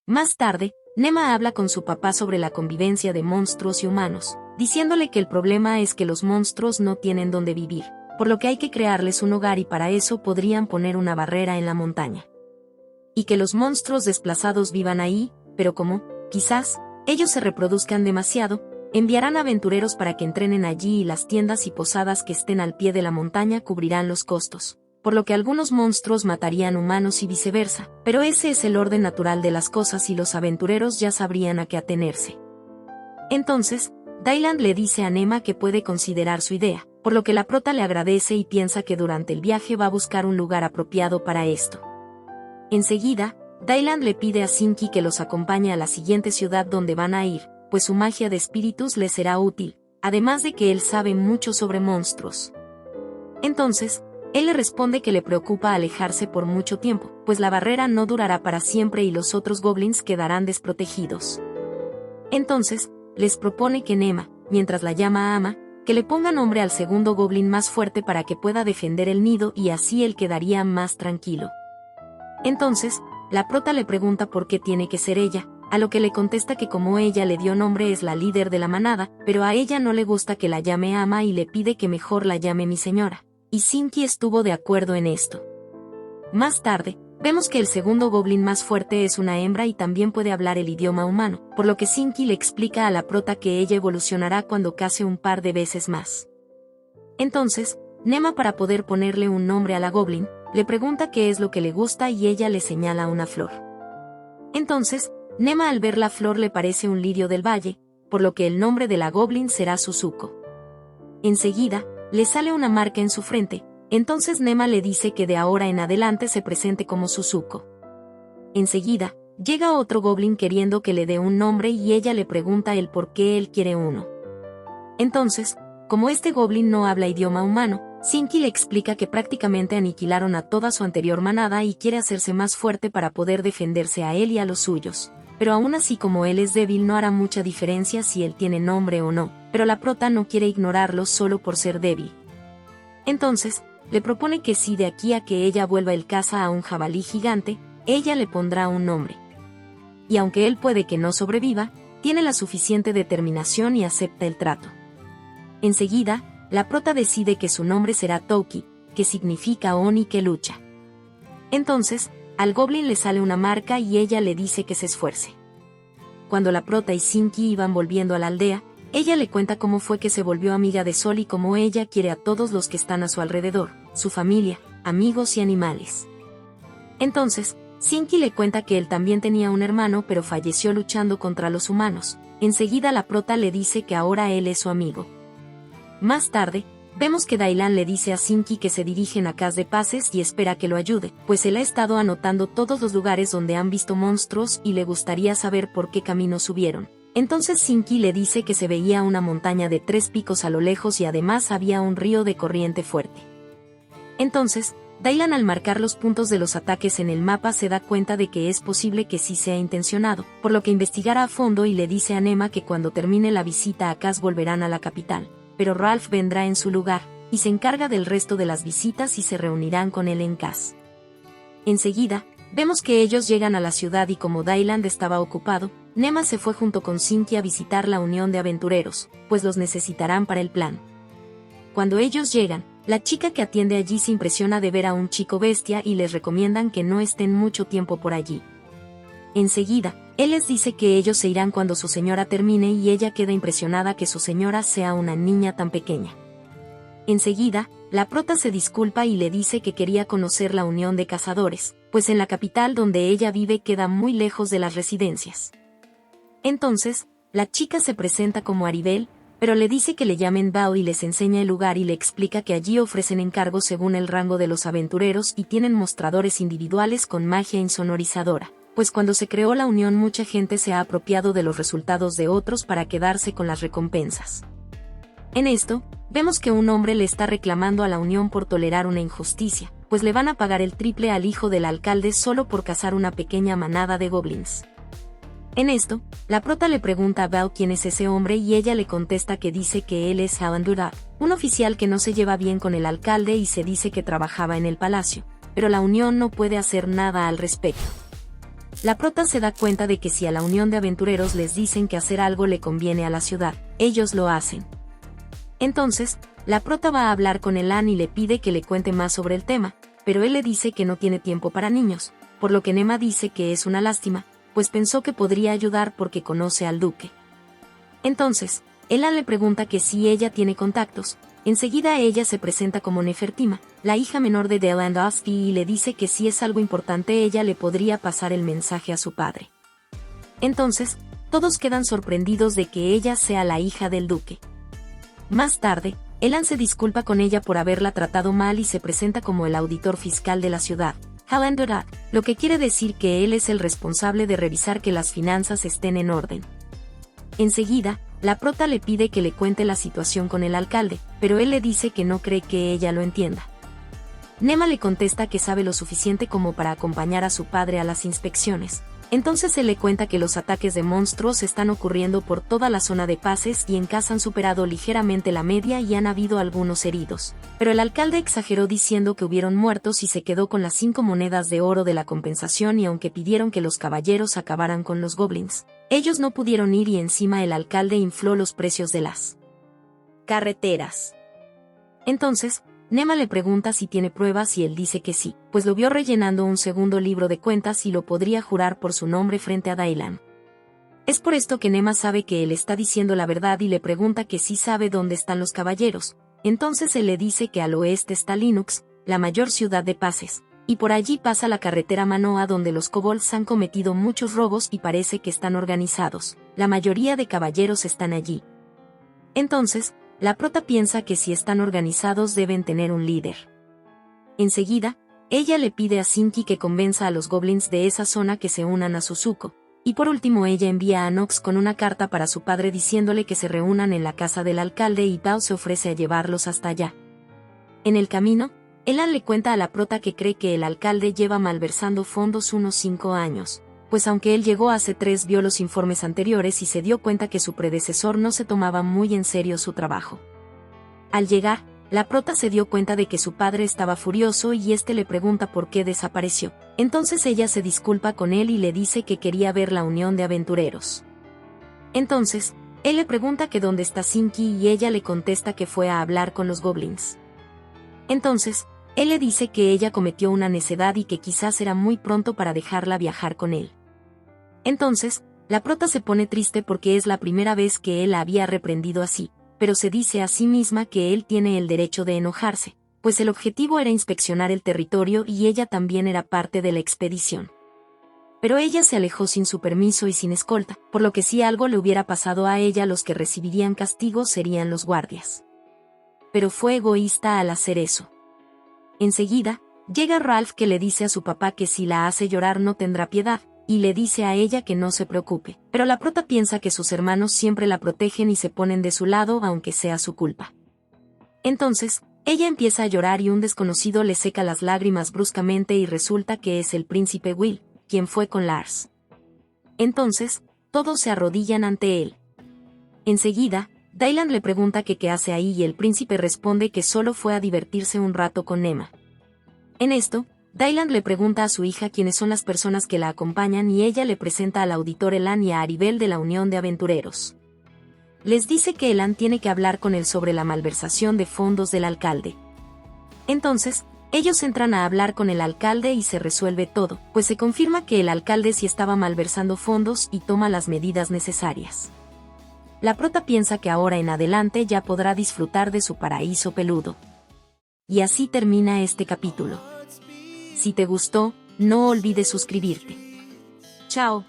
Más tarde, Nema habla con su papá sobre la convivencia de monstruos y humanos, diciéndole que el problema es que los monstruos no tienen dónde vivir, por lo que hay que crearles un hogar y para eso podrían poner una barrera en la montaña. Y que los monstruos desplazados vivan ahí, pero como, quizás, ellos se reproduzcan demasiado, enviarán aventureros para que entrenen allí y las tiendas y posadas que estén al pie de la montaña cubrirán los costos, por lo que algunos monstruos matarían humanos y viceversa, pero ese es el orden natural de las cosas y los aventureros ya sabrían a qué atenerse. Entonces, Dylan le dice a Nema que puede considerar su idea, por lo que la prota le agradece y piensa que durante el viaje va a buscar un lugar apropiado para esto. Enseguida, Dylan le pide a Sinki que los acompañe a la siguiente ciudad donde van a ir, pues su magia de espíritus le será útil, además de que él sabe mucho sobre monstruos. Entonces, él le responde que le preocupa alejarse por mucho tiempo, pues la barrera no durará para siempre y los otros goblins quedarán desprotegidos. Entonces, les propone que Nema, mientras la llama Ama, que le ponga nombre al segundo goblin más fuerte para que pueda defender el nido y así él quedaría más tranquilo. Entonces, la prota le pregunta por qué tiene que ser ella, a lo que le contesta que como ella le dio nombre es la líder de la manada, pero a ella no le gusta que la llame Ama y le pide que mejor la llame mi señora, y Sinki estuvo de acuerdo en esto. Más tarde, vemos que el segundo goblin más fuerte es una hembra y también puede hablar el idioma humano, por lo que Sinki le explica a la prota que ella evolucionará cuando case un par de veces más. Entonces, Nema, para poder ponerle un nombre a la goblin, le pregunta qué es lo que le gusta y ella le señala una flor. Entonces, Nema al ver la flor le parece un lirio del valle, por lo que el nombre de la goblin será Suzuko. Enseguida, le sale una marca en su frente, entonces Nema le dice que de ahora en adelante se presente como Suzuko. Enseguida, llega otro goblin queriendo que le dé un nombre y ella le pregunta el por qué él quiere uno. Entonces, como este goblin no habla idioma humano, Sinki le explica que prácticamente aniquilaron a toda su anterior manada y quiere hacerse más fuerte para poder defenderse a él y a los suyos. Pero aún así como él es débil no hará mucha diferencia si él tiene nombre o no, pero la prota no quiere ignorarlo solo por ser débil. Entonces, le propone que si de aquí a que ella vuelva el caza a un jabalí gigante, ella le pondrá un nombre. Y aunque él puede que no sobreviva, tiene la suficiente determinación y acepta el trato. Enseguida, la prota decide que su nombre será Touki, que significa Oni que lucha. Entonces, al goblin le sale una marca y ella le dice que se esfuerce. Cuando la prota y Sinki iban volviendo a la aldea, ella le cuenta cómo fue que se volvió amiga de Sol y cómo ella quiere a todos los que están a su alrededor, su familia, amigos y animales. Entonces, Sinki le cuenta que él también tenía un hermano pero falleció luchando contra los humanos. Enseguida la prota le dice que ahora él es su amigo. Más tarde, vemos que Dylan le dice a Sinki que se dirigen a Cas de Paces y espera que lo ayude, pues él ha estado anotando todos los lugares donde han visto monstruos y le gustaría saber por qué camino subieron. Entonces Sinki le dice que se veía una montaña de 3 picos a lo lejos y además había un río de corriente fuerte. Entonces, Dylan al marcar los puntos de los ataques en el mapa se da cuenta de que es posible que sí sea intencionado, por lo que investigará a fondo y le dice a Nema que cuando termine la visita a Cas volverán a la capital, pero Ralph vendrá en su lugar, y se encarga del resto de las visitas y se reunirán con él en Cas. Enseguida, vemos que ellos llegan a la ciudad y como Dylan estaba ocupado, Nema se fue junto con Sinki a visitar la unión de aventureros, pues los necesitarán para el plan. Cuando ellos llegan, la chica que atiende allí se impresiona de ver a un chico bestia y les recomiendan que no estén mucho tiempo por allí. Enseguida, él les dice que ellos se irán cuando su señora termine y ella queda impresionada que su señora sea una niña tan pequeña. Enseguida, la prota se disculpa y le dice que quería conocer la unión de cazadores, pues en la capital donde ella vive queda muy lejos de las residencias. Entonces, la chica se presenta como Aribel, pero le dice que le llamen Bao y les enseña el lugar y le explica que allí ofrecen encargos según el rango de los aventureros y tienen mostradores individuales con magia insonorizadora, pues cuando se creó la unión mucha gente se ha apropiado de los resultados de otros para quedarse con las recompensas. En esto, vemos que un hombre le está reclamando a la unión por tolerar una injusticia, pues le van a pagar el triple al hijo del alcalde solo por cazar una pequeña manada de goblins. En esto, la prota le pregunta a Bao quién es ese hombre y ella le contesta que dice que él es Havandurar, un oficial que no se lleva bien con el alcalde y se dice que trabajaba en el palacio, pero la unión no puede hacer nada al respecto. la prota se da cuenta de que si a la unión de aventureros les dicen que hacer algo le conviene a la ciudad, ellos lo hacen. Entonces, la prota va a hablar con Elan y le pide que le cuente más sobre el tema, pero él le dice que no tiene tiempo para niños, por lo que Nema dice que es una lástima, pues pensó que podría ayudar porque conoce al duque. Entonces, Elan le pregunta que si ella tiene contactos. Enseguida ella se presenta como Nefertima, la hija menor de Deland Osby, y le dice que si es algo importante ella le podría pasar el mensaje a su padre. Entonces, todos quedan sorprendidos de que ella sea la hija del duque. Más tarde, Elan se disculpa con ella por haberla tratado mal y se presenta como el auditor fiscal de la ciudad, Halandorat, lo que quiere decir que él es el responsable de revisar que las finanzas estén en orden. Enseguida, la prota le pide que le cuente la situación con el alcalde, pero él le dice que no cree que ella lo entienda. Nema le contesta que sabe lo suficiente como para acompañar a su padre a las inspecciones. Entonces él le cuenta que los ataques de monstruos están ocurriendo por toda la zona de Paces y en casa han superado ligeramente la media y han habido algunos heridos. Pero el alcalde exageró diciendo que hubieron muertos y se quedó con las 5 monedas de oro de la compensación, y aunque pidieron que los caballeros acabaran con los goblins, ellos no pudieron ir y encima el alcalde infló los precios de las carreteras. Entonces, Nema le pregunta si tiene pruebas y él dice que sí, pues lo vio rellenando un segundo libro de cuentas y lo podría jurar por su nombre frente a Dailan. Es por esto que Nema sabe que él está diciendo la verdad y le pregunta que sí sabe dónde están los caballeros. Entonces él le dice que al oeste está Linux, la mayor ciudad de Paces, y por allí pasa la carretera Manoa donde los kobolds han cometido muchos robos y parece que están organizados. La mayoría de caballeros están allí. Entonces, la prota piensa que si están organizados deben tener un líder. Enseguida, ella le pide a Sinki que convenza a los goblins de esa zona que se unan a Suzuko, y por último ella envía a Nox con una carta para su padre diciéndole que se reúnan en la casa del alcalde y Tao se ofrece a llevarlos hasta allá. En el camino, Elan le cuenta a la prota que cree que el alcalde lleva malversando fondos unos 5 años. Pues aunque él llegó hace 3 vio los informes anteriores y se dio cuenta que su predecesor no se tomaba muy en serio su trabajo. Al llegar, la prota se dio cuenta de que su padre estaba furioso y este le pregunta por qué desapareció. Entonces ella se disculpa con él y le dice que quería ver la unión de aventureros. Entonces, él le pregunta que dónde está Sinki y ella le contesta que fue a hablar con los goblins. Entonces, él le dice que ella cometió una necedad y que quizás era muy pronto para dejarla viajar con él. Entonces, la prota se pone triste porque es la primera vez que él la había reprendido así, pero se dice a sí misma que él tiene el derecho de enojarse, pues el objetivo era inspeccionar el territorio y ella también era parte de la expedición. Pero ella se alejó sin su permiso y sin escolta, por lo que si algo le hubiera pasado a ella los que recibirían castigo serían los guardias. Pero fue egoísta al hacer eso. Enseguida, llega Ralph que le dice a su papá que si la hace llorar no tendrá piedad, y le dice a ella que no se preocupe, pero la prota piensa que sus hermanos siempre la protegen y se ponen de su lado aunque sea su culpa. Entonces, ella empieza a llorar y un desconocido le seca las lágrimas bruscamente y resulta que es el príncipe Will, quien fue con Lars. Entonces, todos se arrodillan ante él. Enseguida, Dailan le pregunta que qué hace ahí y el príncipe responde que solo fue a divertirse un rato con Nema. En esto, Dailan le pregunta a su hija quiénes son las personas que la acompañan y ella le presenta al auditor Elan y a Aribel de la Unión de Aventureros. Les dice que Elan tiene que hablar con él sobre la malversación de fondos del alcalde. Entonces, ellos entran a hablar con el alcalde y se resuelve todo, pues se confirma que el alcalde sí estaba malversando fondos y toma las medidas necesarias. La prota piensa que ahora en adelante ya podrá disfrutar de su paraíso peludo. Y así termina este capítulo. Si te gustó, no olvides suscribirte. Chao.